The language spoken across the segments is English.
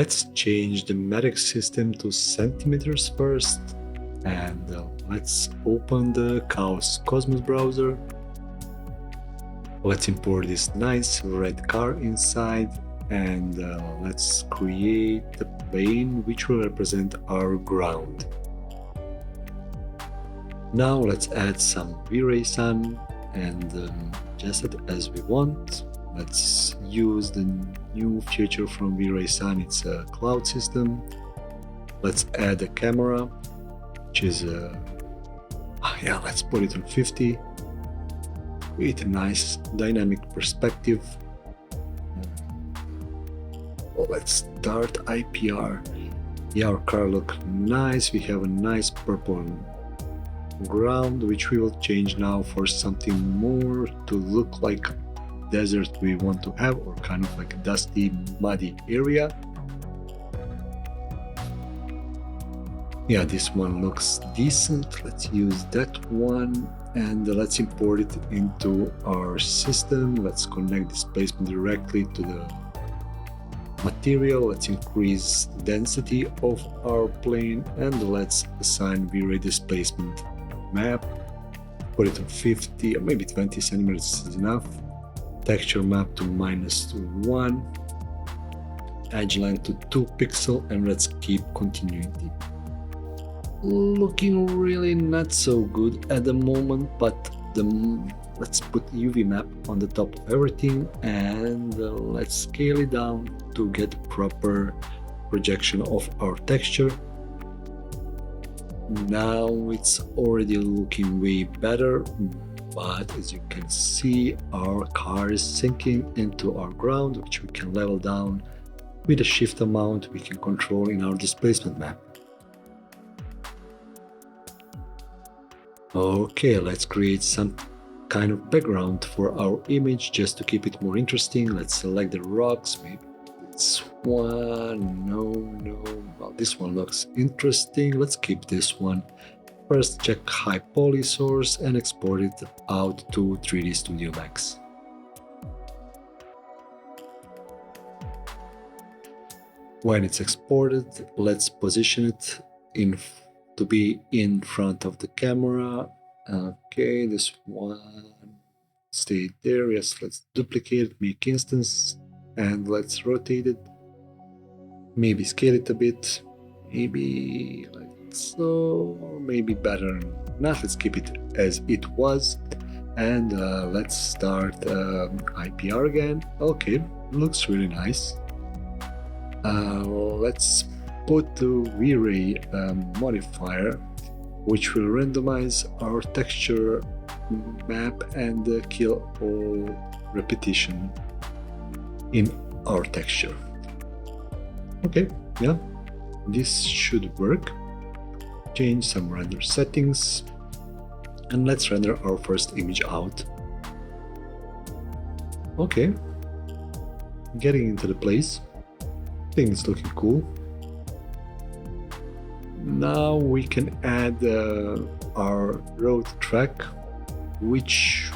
Let's change the metric system to centimeters first, and let's open the Chaos Cosmos browser. Let's import this nice red car inside, and let's create the plane which will represent our ground. Now let's add some V-Ray Sun and adjust it as we want. Let's use the new feature from V-Ray Sun, it's a cloud system. Let's add a camera, which is let's put it on 50. Create a nice dynamic perspective. Let's start IPR. Yeah, our car looks nice. We have a nice purple ground, which we will change now for something more to look like desert we want to have, or kind of like a dusty, muddy area. Yeah, this one looks decent. Let's use that one, and let's import it into our system. Let's connect displacement directly to the material. Let's increase the density of our plane, and let's assign V-Ray displacement map. Put it on 50 or maybe 20 centimeters is enough. Texture map to -1. Edge length to 2 pixels, and let's keep continuity. Looking really not so good at the moment, but let's put UV map on the top of everything, and let's scale it down to get proper projection of our texture. Now it's already looking way better, but as you can see, our car is sinking into our ground, which we can level down with a shift amount we can control in our displacement map. Okay, let's create some kind of background for our image just to keep it more interesting. Let's select the rocks, maybe this one. No, well, this one looks interesting. Let's keep this one. First, check high poly source and export it out to 3D Studio Max. When it's exported, let's position it to be in front of the camera. Okay, this one stay there. Yes, let's duplicate it, make instance, and let's rotate it. Maybe scale it a bit. Maybe like so, or maybe better not. Let's keep it as it was, and let's start IPR again. Okay, looks really nice. Let's put the V-Ray modifier, which will randomize our texture map and kill all repetition in our texture. Okay, yeah, this should work. Change some render settings, and let's render our first image out. Okay, getting into the place. I think it's looking cool. Now we can add our road track, which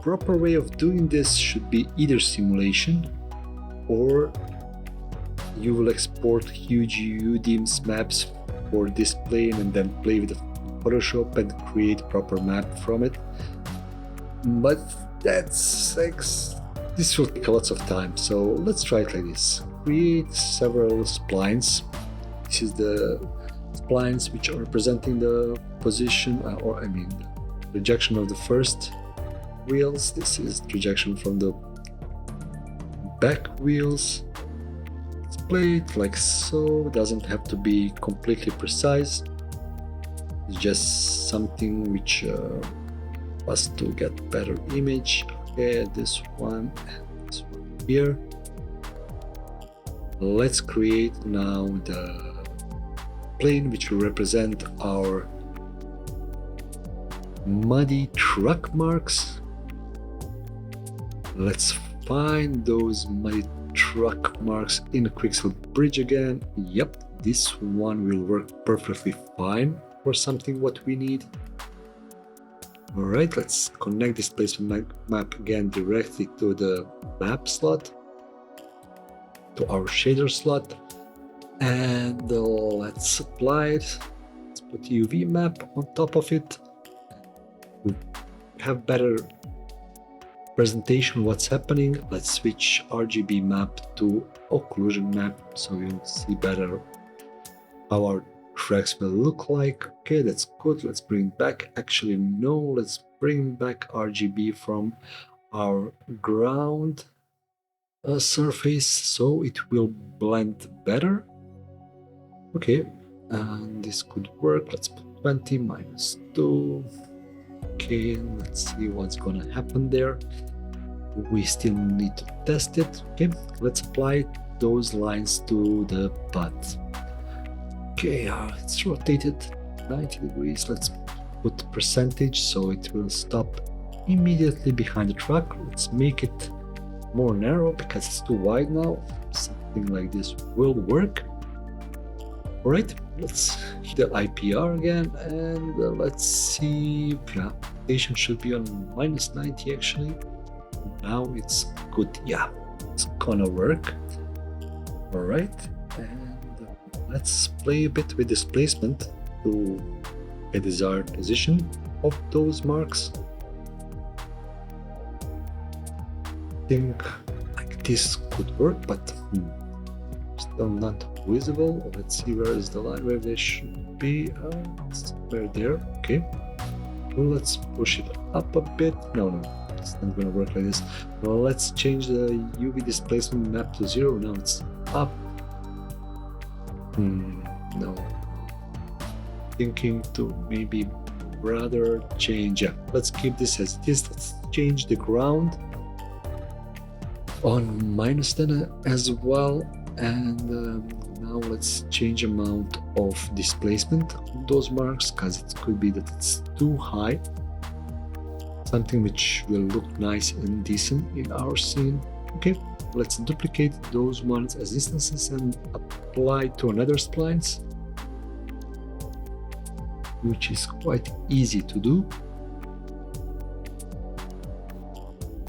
proper way of doing this should be either simulation, or you will export huge UDIMS maps for this plane and then play with the Photoshop and create proper map from it. But this will take lots of time, so let's try it like this. Create several splines. This is the splines which are representing the position, projection of the first wheels. This is projection from the back wheels. Let's play it like so. It doesn't have to be completely precise. It's just something which was to get better image. Okay, this one and this one here. Let's create now the plane which will represent our muddy truck marks. Let's find those muddy truck marks in the Quixel bridge again. Yep, this one will work perfectly fine for something what we need. Alright, let's connect displacement map again directly to the map slot, to our shader slot. And let's apply it. Let's put UV map on top of it. We have better presentation what's happening. Let's switch RGB map to occlusion map so you'll see better how our tracks will look like. Okay, that's good. Let's bring back, actually no, let's bring back RGB from our ground surface so it will blend better. Okay, and this could work. Let's put 20 minus 2. Okay, let's see what's gonna happen there. We still need to test it. Okay, let's apply those lines to the butt. Okay, it's rotated 90 degrees. Let's put percentage so it will stop immediately behind the truck. Let's make it more narrow because it's too wide now. Something like this will work. All right, let's hit the IPR again and let's see. Yeah, rotation should be on minus 90 actually. Now it's good. Yeah, it's gonna work. All right, and let's play a bit with displacement to a desired position of those marks. I think like this could work, but still not visible. Let's see, where is the line where they should be? Somewhere there. Okay, well, let's push it up a bit. No, it's not gonna work like this. Well, let's change the UV displacement map to 0. Now it's up. No, thinking to maybe rather change. Yeah, let's keep this as it is. Let's change the ground on minus 10 as well, and now let's change amount of displacement on those marks because it could be that it's too high, something which will look nice and decent in our scene. Okay, let's duplicate those ones as instances and apply to another splines, which is quite easy to do.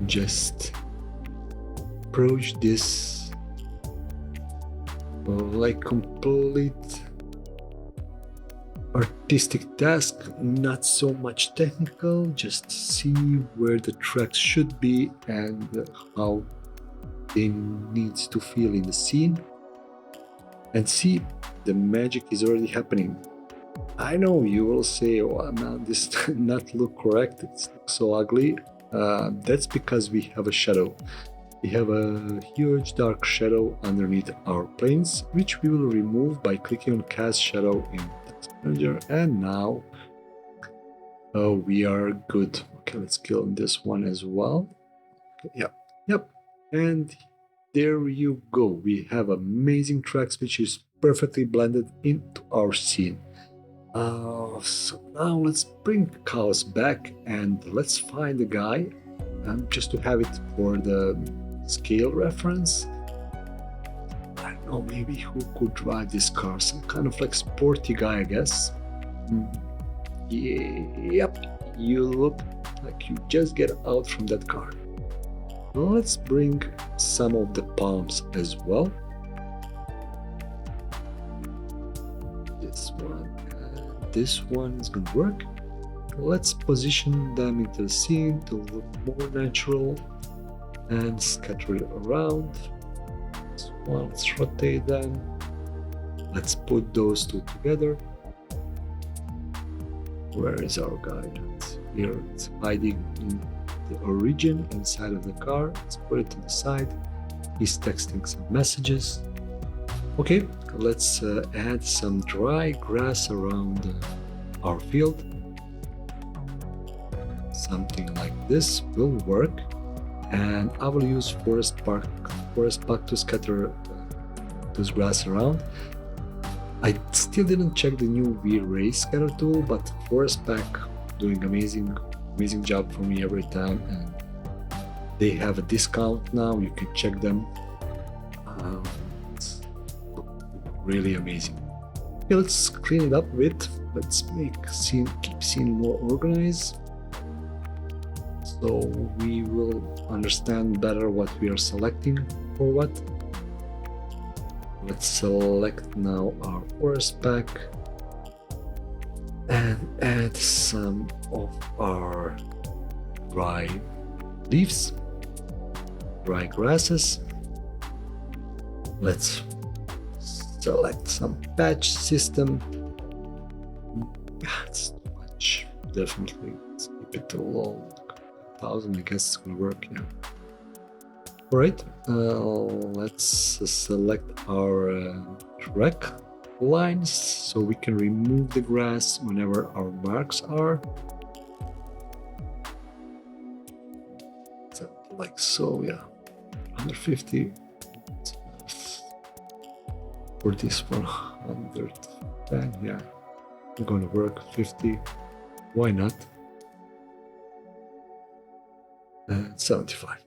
Just approach this like complete artistic task, not so much technical, just see where the tracks should be and how they need to feel in the scene, and see the magic is already happening. I know you will say, oh man, this does not look correct, it looks so ugly. That's because we have a shadow. We have a huge dark shadow underneath our planes, which we will remove by clicking on Cast Shadow in Task Manager, and now we are good. Okay, let's kill this one as well. Okay, yep, and there you go. We have amazing tracks which is perfectly blended into our scene. So now let's bring Chaos back and let's find the guy, just to have it for the scale reference. I don't know, maybe who could drive this car? Some kind of like sporty guy, I guess. Yep, you look like you just get out from that car. Let's bring some of the palms as well. This one and this one is gonna work. Let's position them into the scene to look more natural and scatter it around. This one, let's rotate them. Let's put those two together. Where is our guide? Here, it's hiding in the origin inside of the car. Let's put it to the side. He's texting some messages. Okay, let's add some dry grass around our field. Something like this will work, and I will use Forest Pack to scatter this grass around. I still didn't check the new V-Ray scatter tool, but Forest Pack doing amazing job for me every time, and they have a discount now. You can check them. It's really amazing. Okay, let's clean it up a bit. Let's keep scene more organized, so we will understand better what we are selecting for what. Let's select now our forest pack and add some of our dry leaves, dry grasses. Let's select some patch system. It's too much. Definitely let's keep it to low. 1000, I guess it's gonna work. Yeah. Alright, let's select our track lines so we can remove the grass whenever our marks are. So, like so, yeah. 150. For this 110, yeah. I'm gonna work 50. Why not? 75.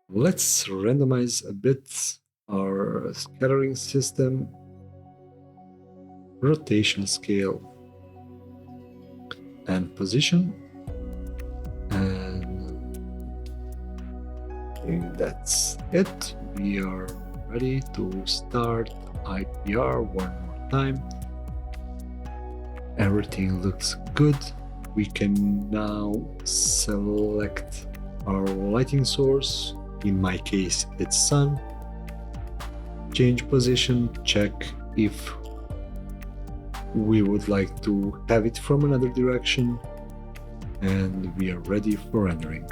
Let's randomize a bit our scattering system, rotation scale, and position. And I think that's it. We are ready to start IPR one more time. Everything looks good. We can now select our lighting source. In my case, it's sun. Change position, check if we would like to have it from another direction, and we are ready for rendering.